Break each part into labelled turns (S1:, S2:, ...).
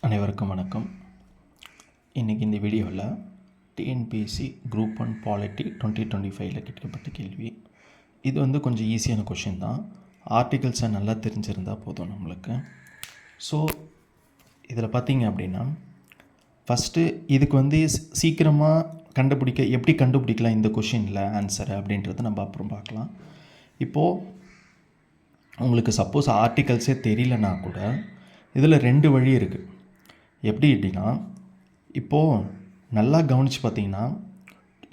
S1: அனைவருக்கும் வணக்கம். இன்றைக்கி இந்த வீடியோவில் டிஎன்பிஎஸ்சி குரூப் 1 பாலிட்டி 2025 கேட்கப்பட்ட கேள்வி. இது கொஞ்சம் ஈஸியான கொஷின் தான். ஆர்டிகல்ஸை நல்லா தெரிஞ்சிருந்தால் போதும் நம்மளுக்கு. ஸோ இதில் பார்த்தீங்க அப்படின்னா ஃபஸ்ட்டு இதுக்கு சீக்கிரமாக எப்படி கண்டுபிடிக்கலாம் இந்த கொஷினில் ஆன்சரை அப்படின்றத நம்ம அப்புறம் பார்க்கலாம். இப்போது உங்களுக்கு சப்போஸ் ஆர்டிகல்ஸே தெரியலனா கூட இதில் 2 வழி இருக்குது. எப்படின்னா இப்போது நல்லா கவனித்து பார்த்தீங்கன்னா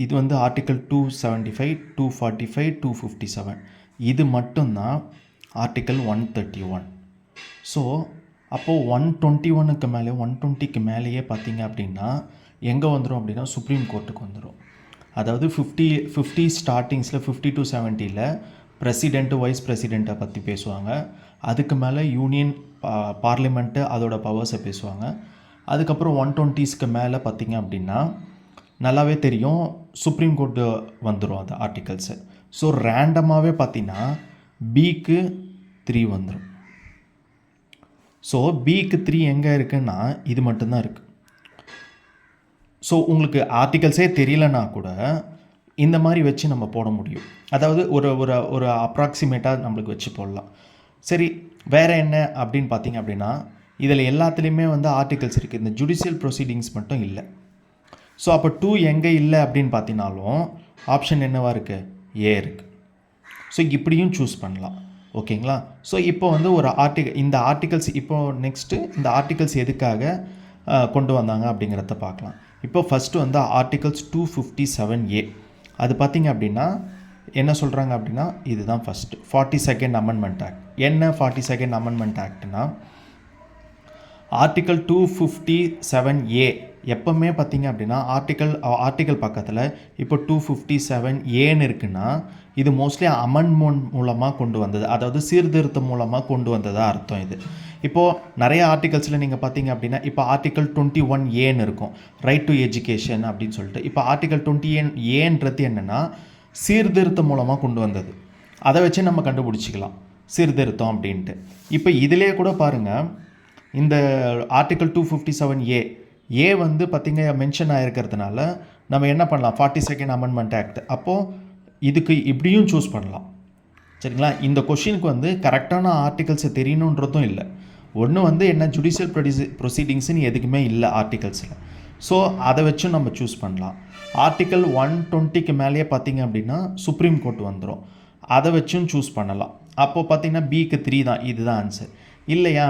S1: இது ஆர்டிக்கல் 275, 245, 257 இது மட்டும்தான் ஆர்டிக்கல் 131. ஸோ அப்போது 121க்கு மேலே 120க்கு மேலேயே பார்த்தீங்க அப்படின்னா எங்கே வந்துடும் அப்படின்னா சுப்ரீம் கோர்ட்டுக்கு வந்துடும். அதாவது 50 ஸ்டார்டிங்ஸில் 50 to 70ல் பிரசிடெண்ட்டு வைஸ் பிரசிடெண்ட்டை பற்றி பேசுவாங்க. அதுக்கு மேலே யூனியன் பார்லிமெண்ட்டு அதோட பவர்ஸை பேசுவாங்க. அதுக்கப்புறம் 120ஸ்க்கு மேலே பார்த்திங்க அப்படின்னா நல்லாவே தெரியும் சுப்ரீம் கோர்ட்டு வந்துடும் அது ஆர்டிகல்ஸு. ஸோ ரேண்டமாகவே பார்த்திங்கன்னா பிக்கு 3 வந்துடும். ஸோ பிக்கு 3 எங்கே இருக்குன்னா இது மட்டும்தான் இருக்குது. ஸோ உங்களுக்கு ஆர்டிகல்ஸே தெரியலனா கூட இந்த மாதிரி வச்சு நம்ம போட முடியும். அதாவது ஒரு அப்ராக்சிமேட்டாக நம்மளுக்கு வச்சு போடலாம். சரி, வேறு என்ன அப்படின்னு பார்த்தீங்க அப்படின்னா இதில் எல்லாத்துலேயுமே ஆர்டிகல்ஸ் இருக்குது. இந்த ஜுடிஷியல் ப்ரொசீடிங்ஸ் மட்டும் இல்லை. ஸோ அப்போ 2 எங்கே இல்லை அப்படின்னு பார்த்தீங்கனாலும் ஆப்ஷன் என்னவாக இருக்குது? ஏ இருக்குது. ஸோ இப்படியும் சூஸ் பண்ணலாம். ஓகேங்களா? ஸோ இப்போ ஒரு இந்த ஆர்டிகல்ஸ் நெக்ஸ்ட்டு இந்த ஆர்டிகல்ஸ் எதுக்காக கொண்டு வந்தாங்க அப்படிங்கிறத பார்க்கலாம். இப்போ ஃபஸ்ட்டு ஆர்டிகல்ஸ் 257A அது பார்த்திங்க அப்படின்னா என்ன சொல்கிறாங்க அப்படின்னா இதுதான் ஃபஸ்ட்டு 42nd அமெண்ட்மெண்ட் ஆக்ட். என்ன 42nd அமெண்ட்மெண்ட் ஆக்ட்னா ஆர்டிக்கல் 257A எப்போவுமே பார்த்திங்க அப்படின்னா ஆர்டிக்கல் பக்கத்தில் இப்போ 257Aன்னு இருக்குன்னா இது மோஸ்ட்லி அமெண்ட்மெண்ட் மூலமாக கொண்டு வந்தது, அதாவது சீர்திருத்தம் மூலமாக கொண்டு வந்ததாக அர்த்தம். இது இப்போது நிறைய ஆர்டிகல்ஸில் நீங்கள் பார்த்தீங்க அப்படின்னா இப்போ ஆர்டிக்கல் 21Aன்னு இருக்கும், ரைட் டு எஜுகேஷன் அப்படின்னு சொல்லிட்டு. இப்போ ஆர்டிக்கல் 20Aன்றது என்னென்னா சீர்திருத்தம் மூலமாக கொண்டு வந்தது. அதை வச்சு நம்ம கண்டுபிடிச்சிக்கலாம் சீர்திருத்தம் அப்படின்ட்டு. இப்போ இதிலே கூட பாருங்கள், இந்த ஆர்டிக்கல் 257A பார்த்திங்க மென்ஷன் ஆகிருக்கிறதுனால நம்ம என்ன பண்ணலாம், 42nd அமெண்ட்மெண்ட் ஆக்ட். அப்போது இதுக்கு இப்படியும் சூஸ் பண்ணலாம். சரிங்களா? இந்த கொஷினுக்கு கரெக்டான ஆர்டிகல்ஸை தெரியணுன்றதும் இல்லை. ஒன்று என்ன ஜுடிஷியல் ப்ரொசீடிங்ஸ்னு எதுக்குமே இல்லை ஆர்டிகல்ஸில். ஸோ அதை வச்சும் நம்ம சூஸ் பண்ணலாம். ஆர்டிக்கல் 120க்கு மேலேயே பார்த்திங்க அப்படின்னா சுப்ரீம் கோர்ட் வந்துடும், அதை வச்சும் சூஸ் பண்ணலாம். அப்போது பார்த்திங்கன்னா பிக்கு 3 தான், இதுதான் ஆன்சர் இல்லையா?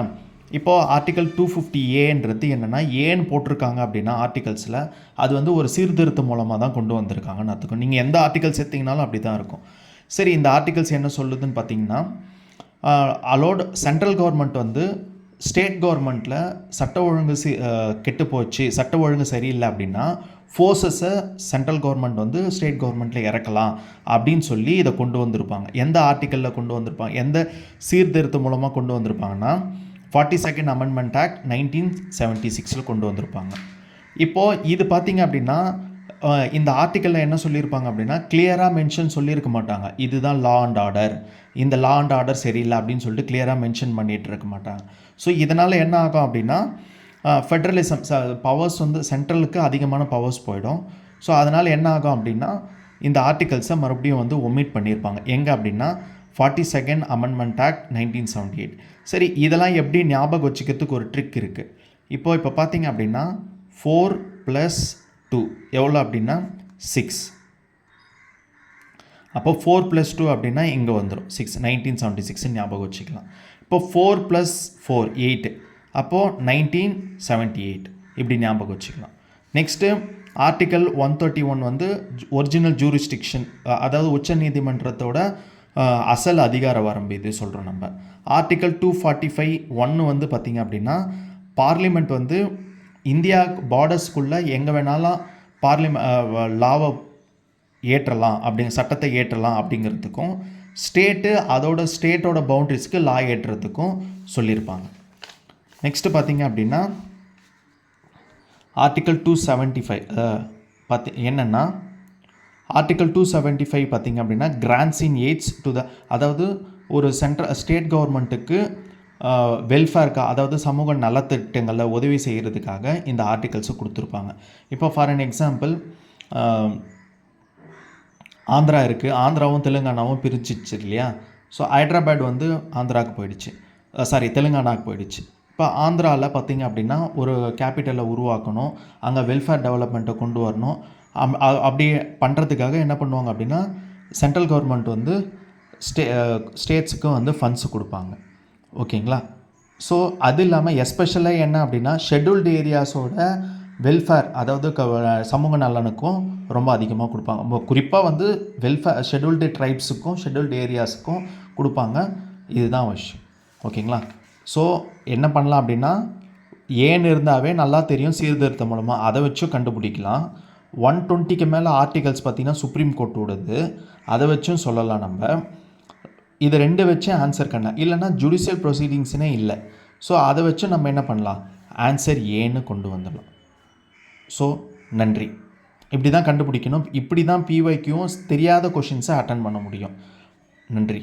S1: இப்போது ஆர்டிக்கல் 250Aன்றது என்னென்னா ஏன்னு போட்டிருக்காங்க அப்படின்னா ஆர்டிகல்ஸில் அது ஒரு சீர்திருத்தம் மூலமாக தான் கொண்டு வந்திருக்காங்கன்னு அர்த்தம். நீங்கள் எந்த ஆர்டிகல்ஸ் எடுத்திங்கனாலும் அப்படி தான் இருக்கும். சரி, இந்த ஆர்டிகல்ஸ் என்ன சொல்லுதுன்னு பார்த்தீங்கன்னா அலோட் சென்ட்ரல் கவர்மெண்ட் ஸ்டேட் கவர்மெண்ட்டில் சட்ட ஒழுங்கு கெட்டு போச்சு, சட்ட ஒழுங்கு சரியில்லை அப்படின்னா ஃபோர்ஸஸை சென்ட்ரல் கவர்மெண்ட் ஸ்டேட் கவர்மெண்ட்டில் இறக்கலாம் அப்படின்னு சொல்லி இதை கொண்டு வந்திருப்பாங்க. எந்த ஆர்டிக்கலில் கொண்டு வந்திருப்பாங்க, எந்த சீர்திருத்தம் மூலமாக கொண்டு வந்திருப்பாங்கன்னா 42nd அமெண்ட்மெண்ட் ஆக்ட் 1976 கொண்டு வந்திருப்பாங்க. இப்போது இது பார்த்திங்க அப்படின்னா இந்த ஆர்டிக்கலில் என்ன சொல்லியிருப்பாங்க அப்படின்னா கிளியராக மென்ஷன் சொல்லியிருக்க மாட்டாங்க, இதுதான் லா அண்ட் ஆர்டர், இந்த லா அண்ட் ஆர்டர் சரியில்லை அப்படின்னு சொல்லிட்டு கிளியராக மென்ஷன் பண்ணிகிட்டு இருக்க மாட்டாங்க. ஸோ இதனால் என்ன ஆகும் அப்படின்னா ஃபெட்ரலிசம் பவர்ஸ் சென்ட்ரலுக்கு அதிகமான பவர்ஸ் போயிடும். ஸோ அதனால் என்ன ஆகும் அப்படின்னா இந்த ஆர்டிகல்ஸை மறுபடியும் ஒமிட் பண்ணியிருப்பாங்க. எங்கே அப்படின்னா 42nd அமெண்ட்மெண்ட் ஆக்ட் 1978. சரி, இதெல்லாம் எப்படி ஞாபகம் வச்சுக்கிறதுக்கு ஒரு ட்ரிக் இருக்குது. இப்போ பார்த்தீங்க அப்படின்னா 4 + 2 எவ்வளோ அப்படின்னா 6. அப்போ 4 + 2 அப்படின்னா இங்கே வந்துடும் 6, 1976 ஞாபகம் வச்சுக்கலாம். இப்போ 4 + 4 8, அப்போது 1978 இப்படி ஞாபகம் வச்சுக்கலாம். நெக்ஸ்ட்டு ஆர்டிக்கல் 131 ஒரிஜினல் ஜூரிஸ்டிக்ஷன், அதாவது உச்ச நீதிமன்றத்தோட அசல் அதிகார வரம்பு இது சொல்கிறோம் நம்ம. ஆர்டிக்கல் 245(1) பார்த்திங்க அப்படின்னா பார்லிமெண்ட் இந்தியா பார்டர்ஸ்குள்ளே எங்கே வேணாலும் லாவை ஏற்றலாம் சட்டத்தை ஏற்றலாம் அப்படிங்கிறதுக்கும் ஸ்டேட்டோட பவுண்ட்ரிஸ்க்கு லா ஏற்றுறதுக்கும் சொல்லியிருப்பாங்க. நெக்ஸ்ட்டு பார்த்திங்க அப்படின்னா ஆர்டிக்கல் 275 என்னென்னா ஆர்டிக்கல் 275 பார்த்திங்க அப்படின்னா கிராண்ட்ஸ் இன் எய்ட்ஸ் டு அதாவது ஒரு ஸ்டேட் கவர்மெண்ட்டுக்கு வெல்ஃபேர்க்கா அதாவது சமூக நலத்திட்டங்களில் உதவி செய்கிறதுக்காக இந்த ஆர்டிகல்ஸை கொடுத்துருப்பாங்க. இப்போ ஃபார் அன் எக்ஸாம்பிள் ஆந்திரா இருக்குது, ஆந்திராவும் தெலுங்கானாவும் பிரிச்சிச்சு இல்லையா? ஸோ ஹைட்ராபாட் வந்து ஆந்திராவுக்கு போயிடுச்சு, தெலுங்கானாவுக்கு போயிடுச்சு. இப்போ ஆந்திராவில் பார்த்திங்க அப்படின்னா ஒரு கேபிட்டலை உருவாக்கணும், அங்கே வெல்ஃபேர் டெவலப்மெண்ட்டை கொண்டு வரணும். அப்படி பண்ணுறதுக்காக என்ன பண்ணுவாங்க அப்படின்னா சென்ட்ரல் கவர்மெண்ட் வந்து ஸ்டேட்ஸுக்கும் வந்து ஃபண்ட்ஸ் கொடுப்பாங்க. ஓகேங்களா? ஸோ அது இல்லாமல் எஸ்பெஷலாக என்ன அப்படின்னா ஷெட்யூல்டு ஏரியாஸோட வெல்ஃபேர் அதாவது சமூக நலனுக்கும் ரொம்ப அதிகமாக கொடுப்பாங்க. குறிப்பாக வந்து ஷெட்யூல்டு ட்ரைப்ஸுக்கும் ஷெட்யூல்டு ஏரியாஸுக்கும் கொடுப்பாங்க. இதுதான் விஷயம். ஓகேங்களா? ஸோ என்ன பண்ணலாம் அப்படின்னா ஏன்னு இருந்தாவே நல்லா தெரியும் சீர்திருத்தம் மூலமாக, அதை வச்சும் கண்டுபிடிக்கலாம். 120க்கு மேலே ஆர்டிகல்ஸ் பார்த்திங்கன்னா சுப்ரீம் கோர்ட்டோடது, அதை வச்சும் சொல்லலாம். நம்ம இதை ரெண்டு வச்சு ஆன்சர் பண்ணலாம், இல்லைனா ஜுடிஷியல் ப்ரொசீடிங்ஸ்னே இல்லை. ஸோ அதை வச்சு நம்ம என்ன பண்ணலாம், ஆன்சர் ஏன்னு கொண்டு வந்துடலாம். ஸோ நன்றி. இப்படி தான் கண்டுபிடிக்கணும். இப்படி தான் பிஒய்க்கும் தெரியாத கொஷின்ஸை அட்டன் பண்ண முடியும். நன்றி.